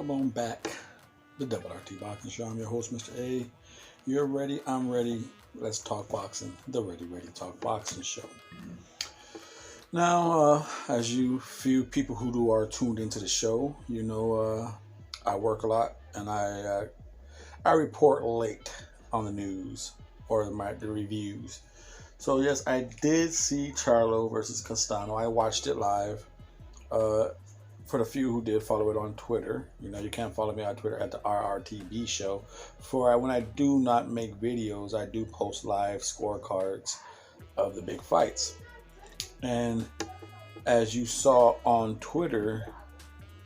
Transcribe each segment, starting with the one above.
Welcome on back. The Double RT Boxing Show. I'm your host, Mr.A. You're ready. I'm ready. Let's talk boxing. The Ready Talk Boxing Show. Now, as you few people who are tuned into the show, you know I work a lot and I report late on the news or the reviews. So yes, I did see Charlo versus Castano. I watched it live. For the few who did follow it on Twitter, you know, you can follow me on Twitter at the RRTB show. When I do not make videos, I do post live scorecards of the big fights. And as you saw on Twitter,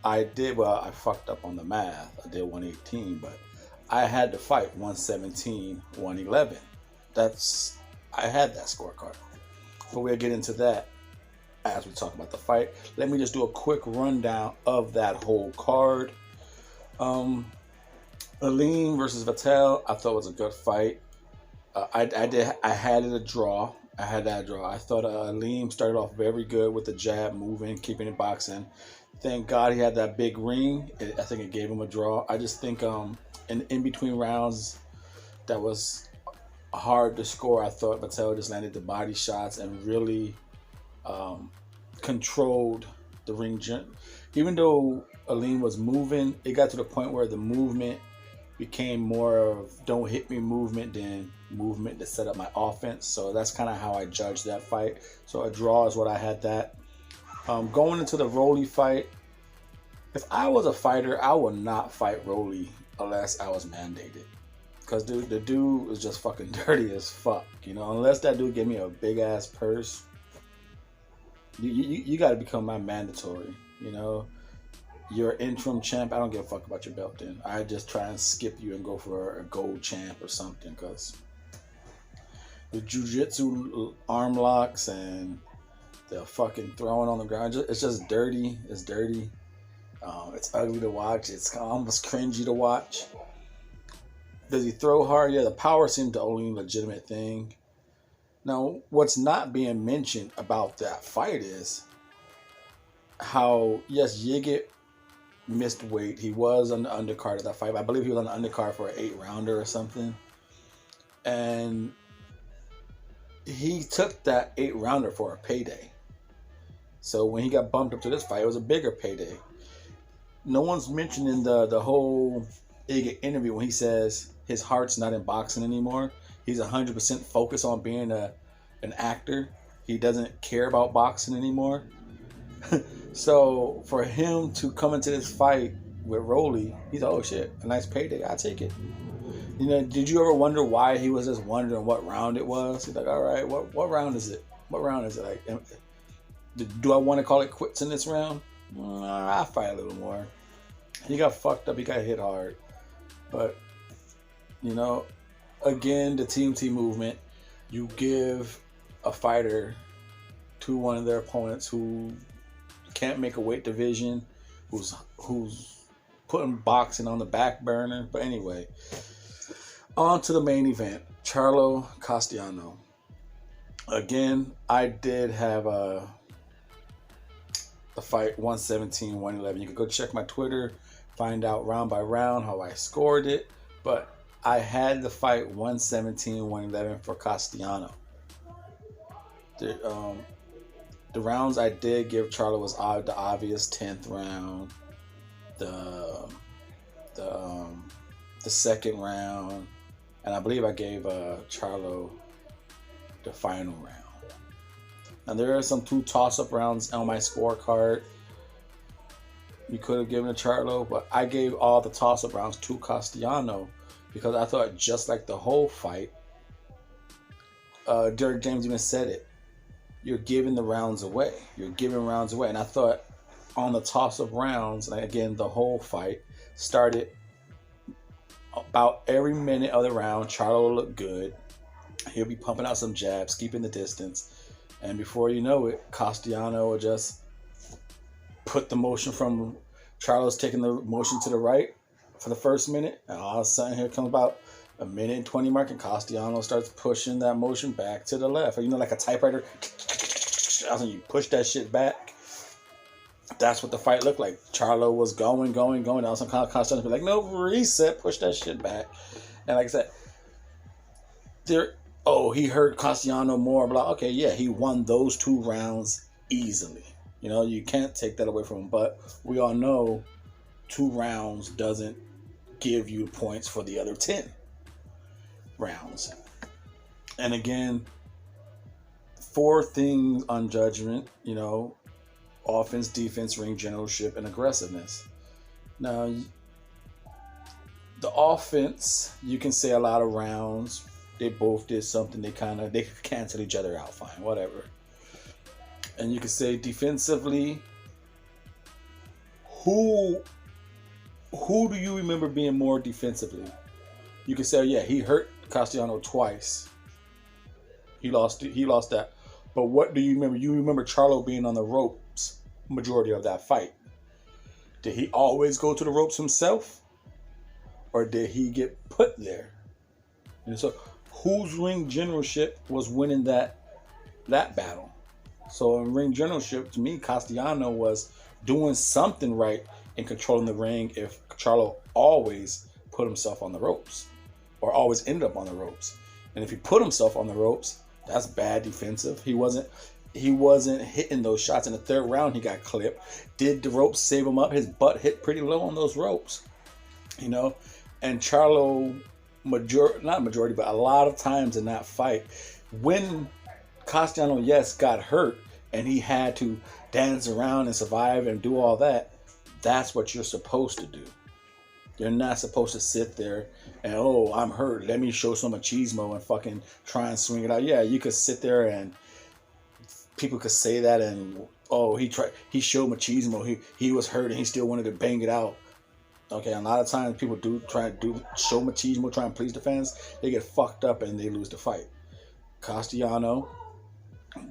I fucked up on the math. I did 118, but I had to fight 117, 111. I had that scorecard. But we'll get into that as we talk about the fight. Let me just do a quick rundown of that whole card. Aleem versus Vettel, I thought was a good fight. I had it a draw. I had that draw. I thought Aleem started off very good with the jab, moving, keeping it boxing. Thank God he had that big ring. I think it gave him a draw. I just think in between rounds that was hard to score. I thought Vettel just landed the body shots and really controlled the ring. Even though Aleem was moving, it got to the point where the movement became more of don't hit me movement than movement to set up my offense. So that's kind of how I judged that fight. So a draw is what I had that. Going into the Rolly fight, if I was a fighter, I would not fight Rolly unless I was mandated. Because the dude is just fucking dirty as fuck. You know, unless that dude gave me a big ass purse, you got to become my mandatory. You know, you're interim champ. I don't give a fuck about your belt then. I just try and skip you and go for a gold champ or something. Because the jiu-jitsu arm locks and the fucking throwing on the ground, it's just dirty. It's dirty. It's ugly to watch. It's almost cringy to watch. Does he throw hard? Yeah, the power seemed the only legitimate thing. Now, what's not being mentioned about that fight is how, yes, Yigit missed weight. He was on the undercard of that fight. I believe he was on the undercard for an 8-rounder or something. And he took that 8-rounder for a payday. So when he got bumped up to this fight, it was a bigger payday. No one's mentioning the whole Yigit interview when he says his heart's not in boxing anymore. He's 100% focused on being an actor. He doesn't care about boxing anymore. So for him to come into this fight with Rolly, he's oh shit, a nice payday. I'll take it. You know, did you ever wonder why he was just wondering what round it was? He's like, all right, what round is it? What round is it? Like, do I want to call it quits in this round? I'll fight a little more. He got fucked up. He got hit hard. But, you know, again, the TMT movement, you give a fighter to one of their opponents who can't make a weight division, who's putting boxing on the back burner. But anyway, on to the main event, Charlo Castano. Again, I did have the fight 117, 111. You can go check my Twitter, find out round by round how I scored it. But I had the fight 117, 111 for Castano. The rounds I did give Charlo was the obvious 10th round, the second round, and I believe I gave Charlo the final round. And there are some 2 toss-up rounds on my scorecard. You could have given to Charlo, but I gave all the toss-up rounds to Castano because I thought just like the whole fight, Derek James even said it, you're giving the rounds away. You're giving rounds away. And I thought on the toss-up rounds, and again, the whole fight started about every minute of the round. Charlo looked good. He'll be pumping out some jabs, keeping the distance. And before you know it, Castano will just put the motion from Charlo's taking the motion to the right for the first minute. And all of a sudden, here comes about a minute and 20 mark, and Castano starts pushing that motion back to the left. Or, you know, like a typewriter. You push that shit back. That's what the fight looked like. Charlo was going. Now some kind of Castano be like, no, reset, push that shit back. And like I said, he hurt Castano more. Blah. Okay, yeah, he won those 2 rounds easily. You know, you can't take that away from him. But we all know 2 rounds doesn't give you points for the other 10 rounds. And again, 4 things on judgment, you know, offense, defense, ring generalship, and aggressiveness. Now, the offense, you can say a lot of rounds. They both did something. They could cancel each other out. Fine, whatever. And you can say defensively, who do you remember being more defensively? You can say, yeah, he hurt Castano twice. He lost that. But what do you remember? You remember Charlo being on the ropes majority of that fight. Did he always go to the ropes himself? Or did he get put there? And so whose ring generalship was winning that battle? So in ring generalship, to me, Castano was doing something right in controlling the ring if Charlo always put himself on the ropes or always ended up on the ropes. And if he put himself on the ropes, that's bad defensive. He wasn't hitting those shots. In the 3rd round, he got clipped. Did the ropes save him up? His butt hit pretty low on those ropes, you know. And Charlo, not majority, but a lot of times in that fight, when Castano, yes, got hurt and he had to dance around and survive and do all that, that's what you're supposed to do. You're not supposed to sit there and, oh, I'm hurt, let me show some machismo and fucking try and swing it out. Yeah, you could sit there and people could say that and, oh, he showed machismo, he was hurt and he still wanted to bang it out. Okay, a lot of times people show machismo, try and please the fans, they get fucked up and they lose the fight. Castano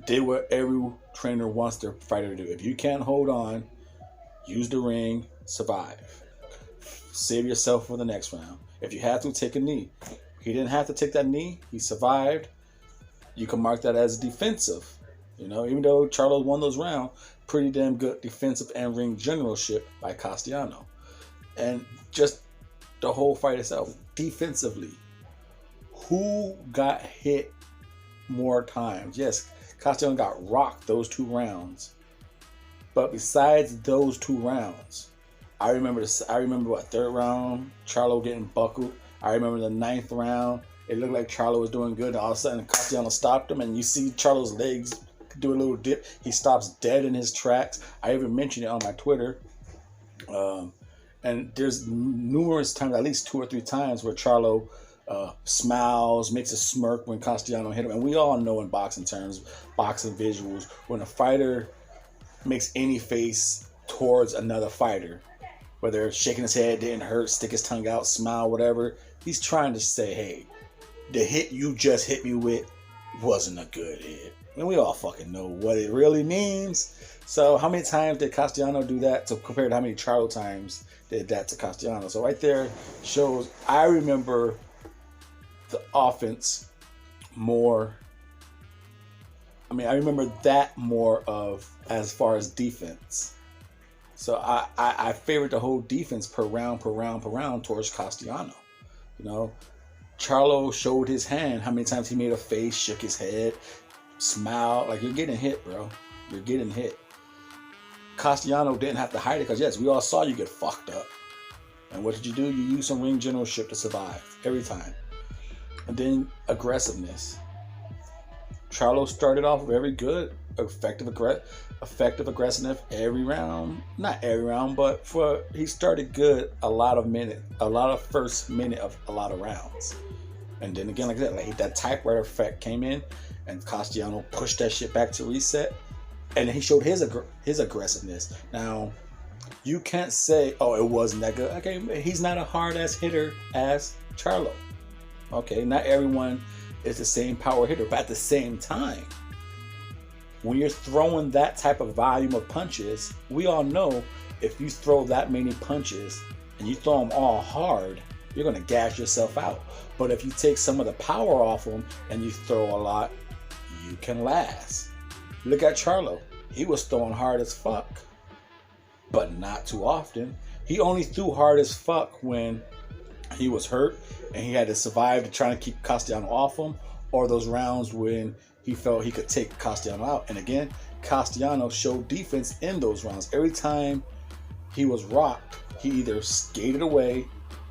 did what every trainer wants their fighter to do. If you can't hold on, use the ring, survive. Save yourself for the next round. If you have to, take a knee. He didn't have to take that knee. He survived. You can mark that as defensive. You know, even though Charlo won those rounds, pretty damn good defensive and ring generalship by Castano. And just the whole fight itself, defensively, who got hit more times? Yes, Castano got rocked those 2 rounds. But besides those 2 rounds, I remember 3rd round, Charlo getting buckled. I remember the 9th round, it looked like Charlo was doing good. And all of a sudden, Castano stopped him, and you see Charlo's legs do a little dip. He stops dead in his tracks. I even mentioned it on my Twitter. And there's numerous times, at least 2 or 3 times, where Charlo smiles, makes a smirk when Castano hit him. And we all know in boxing terms, boxing visuals, when a fighter makes any face towards another fighter, whether shaking his head, didn't hurt, stick his tongue out, smile, whatever, he's trying to say, hey, the hit you just hit me with wasn't a good hit. And we all fucking know what it really means. So how many times did Castano do that to compare to how many Charlo times did that to Castano? So right there shows, I remember the offense more. I mean, I remember that more of as far as defense. So I favored the whole defense per round towards Castano. You know, Charlo showed his hand, how many times he made a face, shook his head, smiled. Like, you're getting hit, bro. You're getting hit. Castano didn't have to hide it because, yes, we all saw you get fucked up. And what did you do? You used some ring generalship to survive every time. And then aggressiveness. Charlo started off very good, effective aggressiveness every round. Not every round, but he started good a lot of first minute of a lot of rounds. And then again, like that typewriter effect came in, and Castano pushed that shit back to reset, and then he showed his aggressiveness. Now, you can't say, oh, it wasn't that good. Okay, he's not a hard ass hitter as Charlo. Okay, not everyone is the same power hitter, but at the same time, when you're throwing that type of volume of punches, we all know if you throw that many punches and you throw them all hard, you're going to gas yourself out. But if you take some of the power off them and you throw a lot, you can last. Look at Charlo. He was throwing hard as fuck. but not too often. He only threw hard as fuck when he was hurt and he had to survive to try to keep Castellano off him, or those rounds when he felt he could take Castellano out. And again, Castellano showed defense in those rounds. Every time he was rocked, he either skated away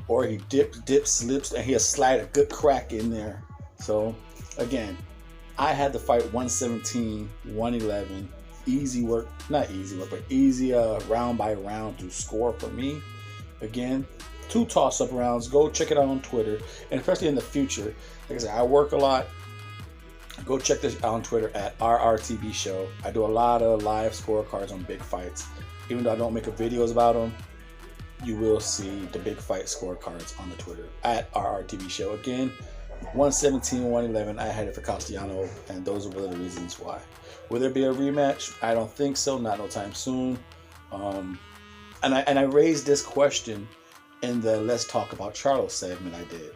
or he dipped, slips, and he'll slide a good crack in there. So again, I had to fight 117, 111. Easy work, not easy work, but easy round by round to score for me. Again, 2 toss-up rounds. Go check it out on Twitter, and especially in the future. Like I said, I work a lot. Go check this out on Twitter at RRTB Show. I do a lot of live scorecards on big fights. Even though I don't make videos about them, you will see the big fight scorecards on the Twitter at RRTB Show. Again, 117, 111. I had it for Castellano, and those are one of the reasons why. Will there be a rematch? I don't think so. Not no time soon. And I raised this question in the Let's Talk About Charlo segment I did.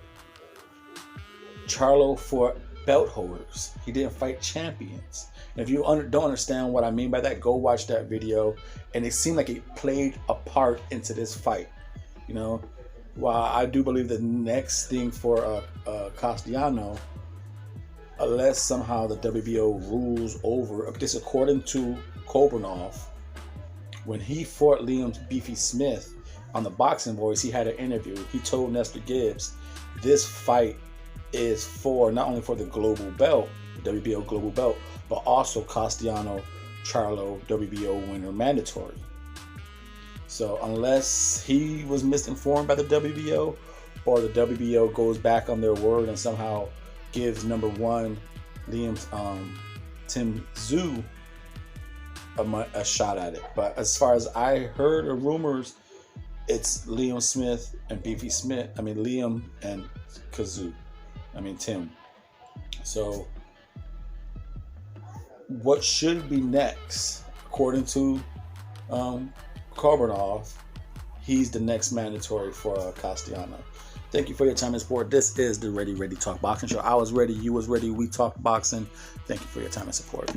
Charlo fought belt holders. He didn't fight champions. And if you don't understand what I mean by that, go watch that video. And it seemed like it played a part into this fight. You know, while I do believe the next thing for Castellano, unless somehow the WBO rules over, this according to Kobranov, when he fought Liam Beefy Smith on the Boxing Voice, he had an interview. He told Nestor Gibbs, this fight is for not only for the global belt, the WBO global belt, but also Castellano Charlo WBO winner mandatory. So unless he was misinformed by the WBO, or the WBO goes back on their word and somehow gives number 1 Liam Tim Tszyu a shot at it. But as far as I heard or rumors, it's Liam Smith and Beefy Smith. I mean Liam and Tim. So what should be next, according to Kobranov, he's the next mandatory for Castellano. Thank you for your time and support. This is the Ready Talk Boxing Show. I was ready, you was ready, we talk boxing. Thank you for your time and support.